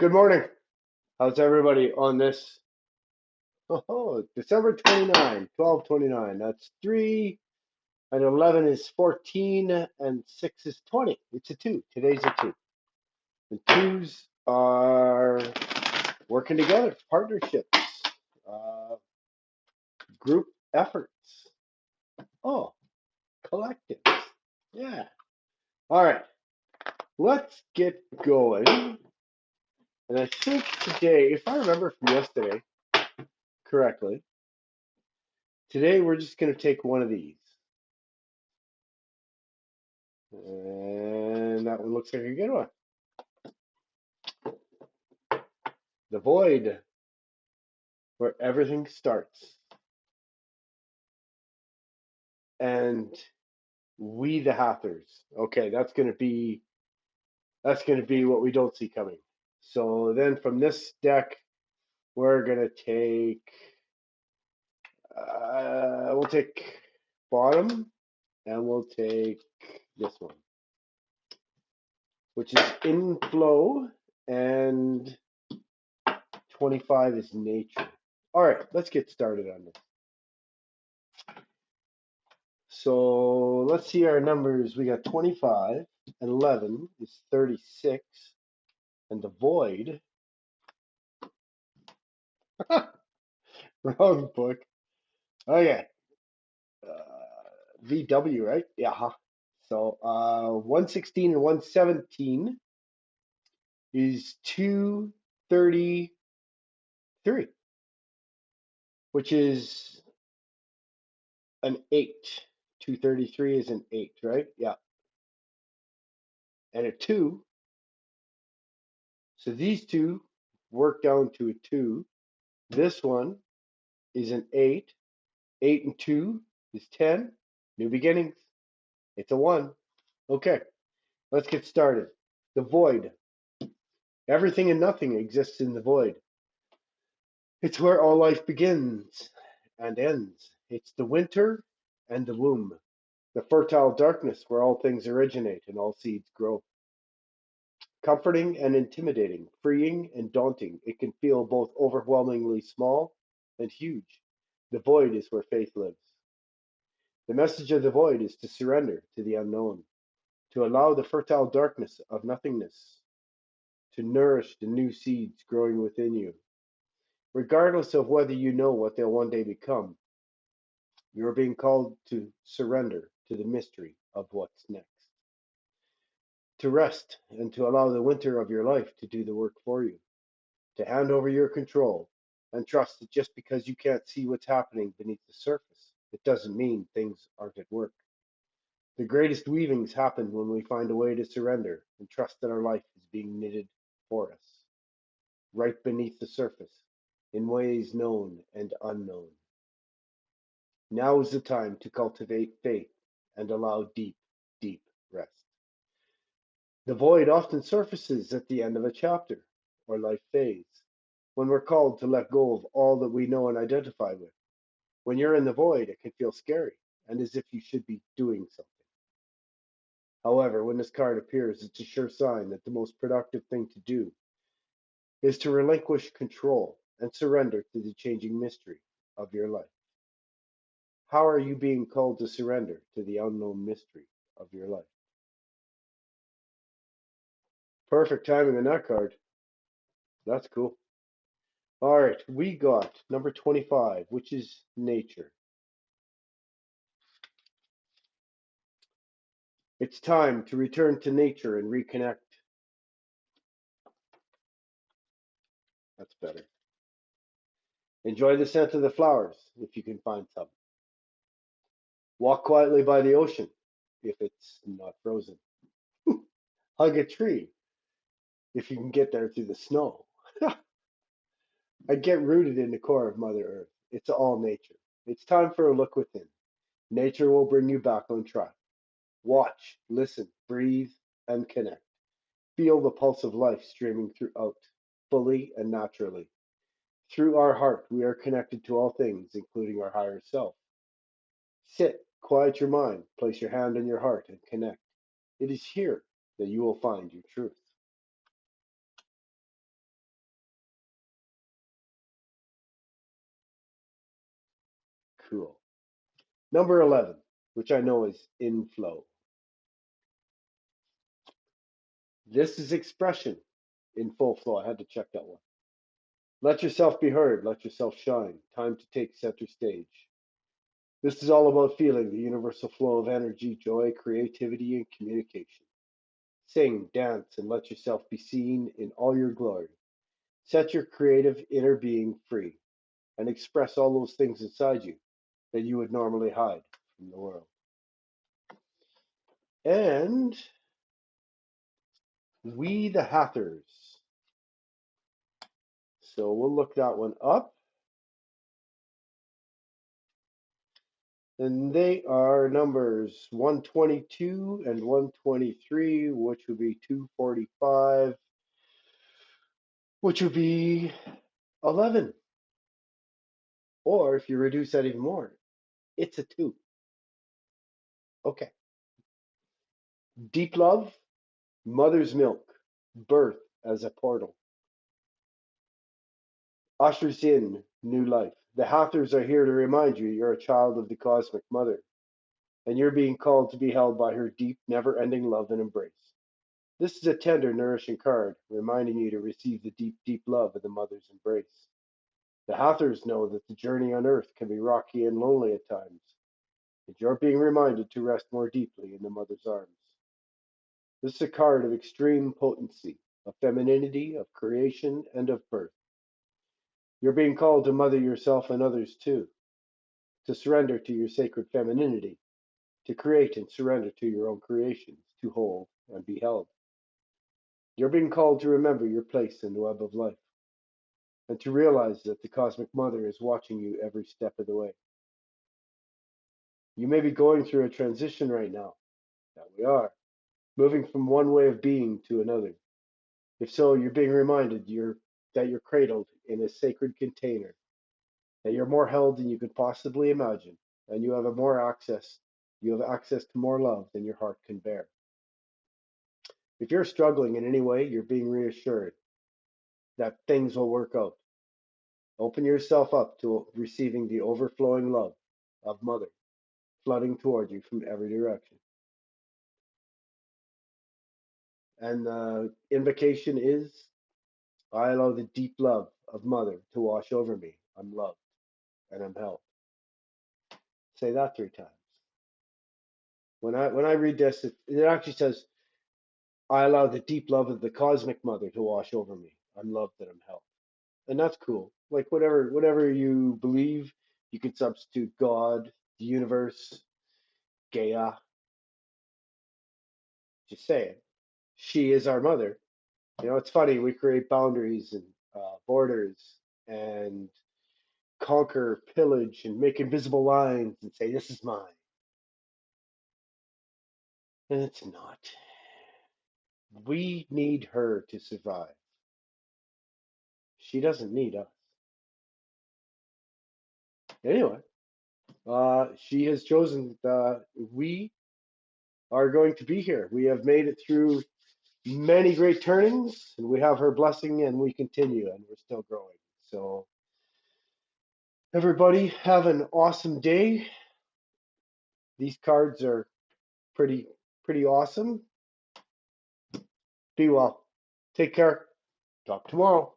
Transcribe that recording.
Good morning. How's everybody on this? December 29, 12/29. That's 3, and 11 is 14, and 6 is 20. It's a 2. Today's a 2. And 2s are working together, partnerships, uh, group efforts. Oh, collectives. Yeah. All right. Let's get going. And I think today, if I remember from yesterday correctly, today we're just going to take one of these. And that one looks like a good one. The Void, where everything starts. And we the Hathors. Okay, that's gonna be what we don't see coming. So then from this deck, we're gonna take we'll take bottom, and we'll take this one, which is inflow, and 25 is nature. All right, let's get started on this. So let's see our numbers. We got 25, and 11 is 36, and the void, wrong book. Okay, VW, right? Yeah. So 116 and 117 is 233, which is an 8. 233 is an 8, right? Yeah. And a 2. So these two work down to a 2. This one is an 8. 8 and 2 is 10. New beginnings. It's a 1. Okay, let's get started. The void. Everything and nothing exists in the void. It's where all life begins and ends. It's the winter and the womb, the fertile darkness where all things originate and all seeds grow. Comforting and intimidating, freeing and daunting, it can feel both overwhelmingly small and huge. The void is where faith lives. The message of the void is to surrender to the unknown, to allow the fertile darkness of nothingness to nourish the new seeds growing within you. Regardless of whether you know what they'll one day become, you are being called to surrender to the mystery of what's next, to rest and to allow the winter of your life to do the work for you, to hand over your control and trust that just because you can't see what's happening beneath the surface, it doesn't mean things aren't at work. The greatest weavings happen when we find a way to surrender and trust that our life is being knitted for us, right beneath the surface, in ways known and unknown. Now is the time to cultivate faith and allow deep, deep rest. The void often surfaces at the end of a chapter or life phase, when we're called to let go of all that we know and identify with. When you're in the void, it can feel scary and as if you should be doing something. However, when this card appears, it's a sure sign that the most productive thing to do is to relinquish control and surrender to the changing mystery of your life. How are you being called to surrender to the unknown mystery of your life? Perfect timing on that card. That's cool. All right, we got number 25, which is nature. It's time to return to nature and reconnect. That's better. Enjoy the scent of the flowers if you can find some. Walk quietly by the ocean if it's not frozen. Hug a tree if you can get there through the snow. I get rooted in the core of Mother Earth. It's all nature. It's time for a look within. Nature will bring you back on track. Watch, listen, breathe, and connect. Feel the pulse of life streaming throughout, fully and naturally. Through our heart, we are connected to all things, including our higher self. Sit, quiet your mind, place your hand on your heart, and connect. It is here that you will find your truth. cool. Number 11, which I know is inflow. This is expression in full flow. I had to check that one. Let yourself be heard. Let yourself shine. Time to take center stage. This is all about feeling the universal flow of energy, joy, creativity, and communication. Sing, dance, and let yourself be seen in all your glory. Set your creative inner being free and express all those things inside you that you would normally hide from the world. And We the Hathors. So we'll look that one up. And they are numbers 122 and 123, which would be 245, which would be 11. Or if you reduce that even more, it's a 2. Okay. Deep love, mother's milk, birth as a portal. Ushers in new life. The Hathors are here to remind you you're a child of the cosmic mother, and you're being called to be held by her deep, never-ending love and embrace. This is a tender, nourishing card, reminding you to receive the deep, deep love of the mother's embrace. The Hathors know that the journey on earth can be rocky and lonely at times, and you're being reminded to rest more deeply in the mother's arms. This is a card of extreme potency, of femininity, of creation, and of birth. You're being called to mother yourself and others too, to surrender to your sacred femininity, to create and surrender to your own creations, to hold and be held. You're being called to remember your place in the web of life, and to realize that the Cosmic Mother is watching you every step of the way. You may be going through a transition right now. That we are. Moving from one way of being to another. If so, you're being reminded that you're cradled in a sacred container, that you're more held than you could possibly imagine, and you have access to more love than your heart can bear. If you're struggling in any way, you're being reassured that things will work out. Open yourself up to receiving the overflowing love of Mother flooding toward you from every direction. And the invocation is, I allow the deep love of Mother to wash over me. I'm loved and I'm held. Say that 3 times. When I read this, it actually says, I allow the deep love of the cosmic mother to wash over me. I'm loved and I'm held. And that's cool. Like whatever you believe, you can substitute God, the universe, Gaia. Just say it. She is our mother. It's funny. We create boundaries and borders and conquer, pillage, and make invisible lines and say, this is mine. And it's not. We need her to survive. She doesn't need us. Anyway, she has chosen that we are going to be here. We have made it through many great turnings, and we have her blessing, and we continue, and we're still growing. So, everybody, have an awesome day. These cards are pretty awesome. Be well. Take care. Talk tomorrow.